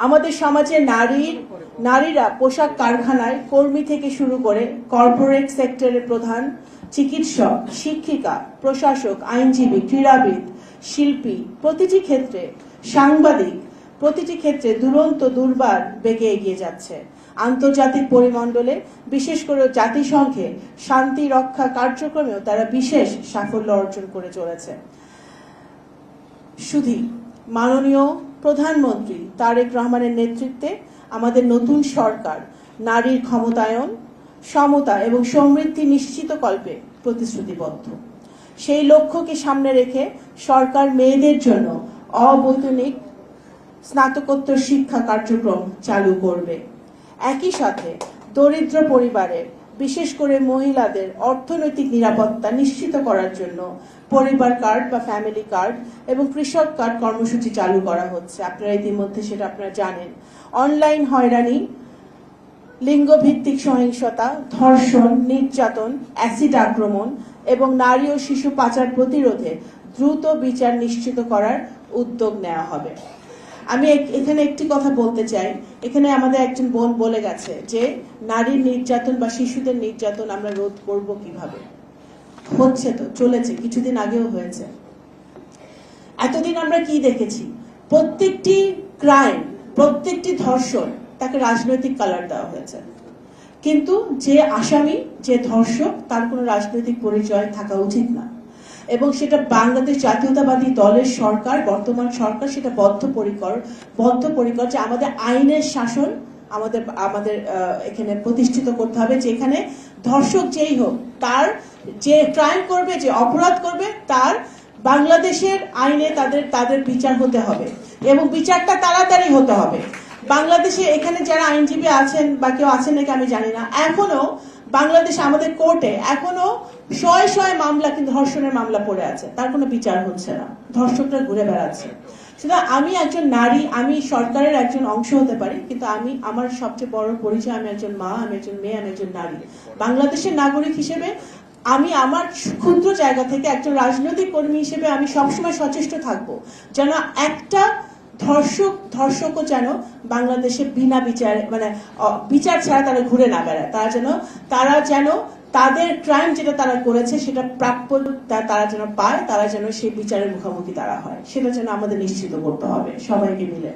আমাদের সমাজে নারীরা পোশাক কারখানায় কর্মী থেকে শুরু করে কর্পোরেট সেক্টরের প্রধান, চিকিৎসক, শিক্ষিকা, প্রশাসক, আইনজীবী, ক্রীড়াবিদ, শিল্পী, প্রতিটি ক্ষেত্রে সাংবাদিক, প্রতিটি ক্ষেত্রে দুর্বার বেগে এগিয়ে যাচ্ছে। আন্তর্জাতিক পরিমণ্ডলে, বিশেষ করে জাতিসংঘে শান্তি রক্ষা কার্যক্রমেও তারা বিশেষ সাফল্য অর্জন করে চলেছে। শুধু মাননীয় প্রধানমন্ত্রী তারেক রহমানের নেতৃত্বে আমাদের নতুন সরকার নারীর ক্ষমতায়ন, সমতা এবং সমৃদ্ধি নিশ্চিতকল্পে প্রতিশ্রুতিবদ্ধ। সেই লক্ষ্যকে সামনে রেখে সরকার মেয়েদের জন্য অবৈতনিক স্নাতকোত্তর শিক্ষা কার্যক্রম চালু করবে। একই সাথে দরিদ্র পরিবারের, বিশেষ করে মহিলাদের অর্থনৈতিক নিরাপত্তা নিশ্চিত করার জন্য পরিবার কার্ড বা ফ্যামিলি কার্ড এবং কৃষক কার্ড কর্মসূচি চালু করা হচ্ছে। আপনারা ইতিমধ্যে সেটা আপনারা জানেন। অনলাইন হয়রানি, লিঙ্গভিত্তিক সহিংসতা, ধর্ষণ, নির্যাতন, অ্যাসিড আক্রমণ এবং নারী ও শিশু পাচার প্রতিরোধে দ্রুত বিচার নিশ্চিত করার উদ্যোগ নেওয়া হবে। আমি এখানে একটি কথা বলতে চাই। এখানে আমাদের একজন বোন বলে গেছে যে নারীর নির্যাতন বা শিশুদের নির্যাতন আমরা রোধ করব কিভাবে। হচ্ছে তো, চলেছে, কিছুদিন আগেও হয়েছে। এতদিন আমরা কি দেখেছি? প্রত্যেকটি ক্রাইম, প্রত্যেকটি ধর্ষণ তাকে রাজনৈতিক কালার দেওয়া হয়েছে, কিন্তু যে আসামি, যে ধর্ষক, তার কোনো রাজনৈতিক পরিচয় থাকা উচিত না। এবং সেটা বাংলাদেশ জাতীয়তাবাদী দলের সরকার, বর্তমান সরকার সেটা বদ্ধপরিকর যে আমাদের আইনের শাসন আমাদের এখানে প্রতিষ্ঠিত করতে হবে, যেখানে ধর্ষক যেই হোক, তার যে ক্রাইম করবে, যে অপরাধ করবে, তার বাংলাদেশের আইনে তাদের বিচার হতে হবে এবং বিচারটা তাড়াতাড়ি হতে হবে। বাংলাদেশে এখানে যারা আইনজীবী আছেন বা কেউ আছেন নাকি আমি জানি না, এখনো বাংলাদেশে আমাদের কোর্টে এখনো শয়ে মামলা, কিন্তু ধর্ষণের মামলা পড়ে আছে, তার কোনো বিচার হচ্ছে না, ধর্ষকরা ঘুরে বেড়াচ্ছে। সুতরাং আমি একজন নারী, আমি সরকারের একজন অংশ হতে পারি, কিন্তু আমার সবচেয়ে বড় পরিচয় আমি একজন মা, আমি একজন মেয়ে, আমি একজন নারী। বাংলাদেশের নাগরিক হিসেবে আমি আমার ক্ষুদ্র জায়গা থেকে একজন রাজনৈতিক কর্মী হিসেবে আমি সবসময় সচেষ্ট থাকবো যেন একটা ধর্ষকও যেন বাংলাদেশে বিনা বিচারে, মানে বিচার ছাড়া তারা ঘুরে না বেড়ায়। তারা যেন তাদের ক্রাইম যেটা তারা করেছে সেটা প্রাপ্য তারা যেন পায়, তারা যেন সেই বিচারের মুখোমুখি তারা হয়, সেটা যেন আমাদের নিশ্চিত করতে হবে সবাইকে মিলে।